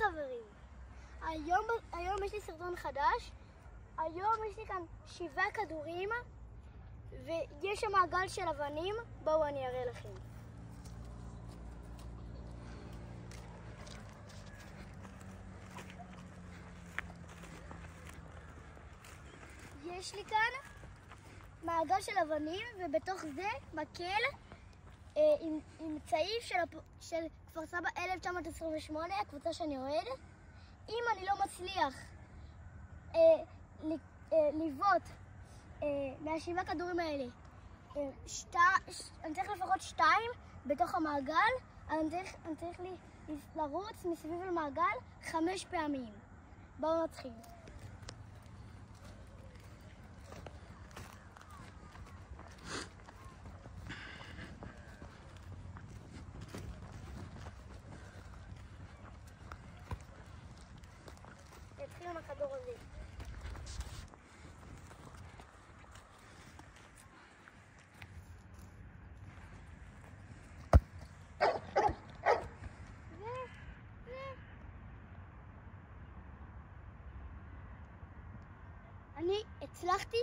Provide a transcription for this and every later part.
חברים, היום יש לי סרטון חדש. היום יש לי כאן 7 כדורים ויש שם מעגל של אבנים. בואו אני אראה לכם. יש לי כאן מעגל של אבנים ובתוך זה מקל עם צעיף של כפר סבא 1928, הקבוצה שאני אוהד. אם אני לא מצליח לבעוט מה7 כדורים האלה, אני צריך לפחות 2 בתוך המעגל, אני צריך לרוץ מסביב למעגל 5 פעמים. בואו נתחיל. נתחיל עם הכדור הזה. אני הצלחתי,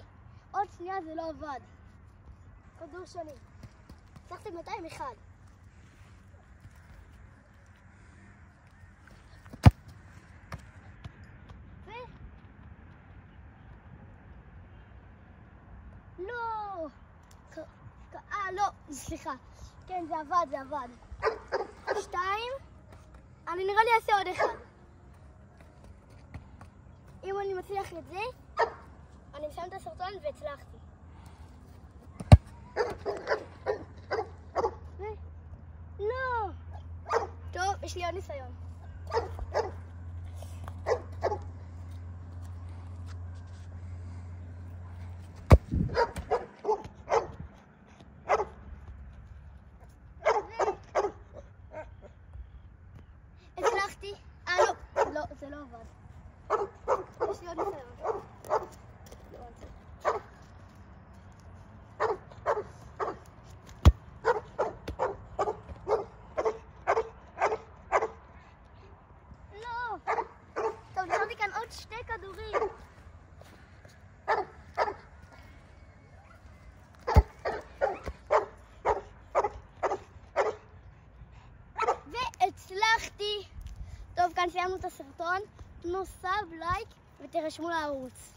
עוד שנייה זה לא עבד. כדור שני. הצלחתי 201. לא! לא, סליחה. כן, זה עבד. 2. אני נראה לי אעשה עוד 1. אם אני מצליח את זה, אני מסיים את הסרטון והצלחתי. לא! טוב, יש לי עוד ניסיון. הצלחתי. לא, זה לא עבד. יש לי עוד ניסיון. לא! טוב, נשארתי כאן עוד 2 כדורים. והצלחתי. טוב, כאן סיימנו את הסרטון. תנו סאב, לייק ותירשמו לערוץ.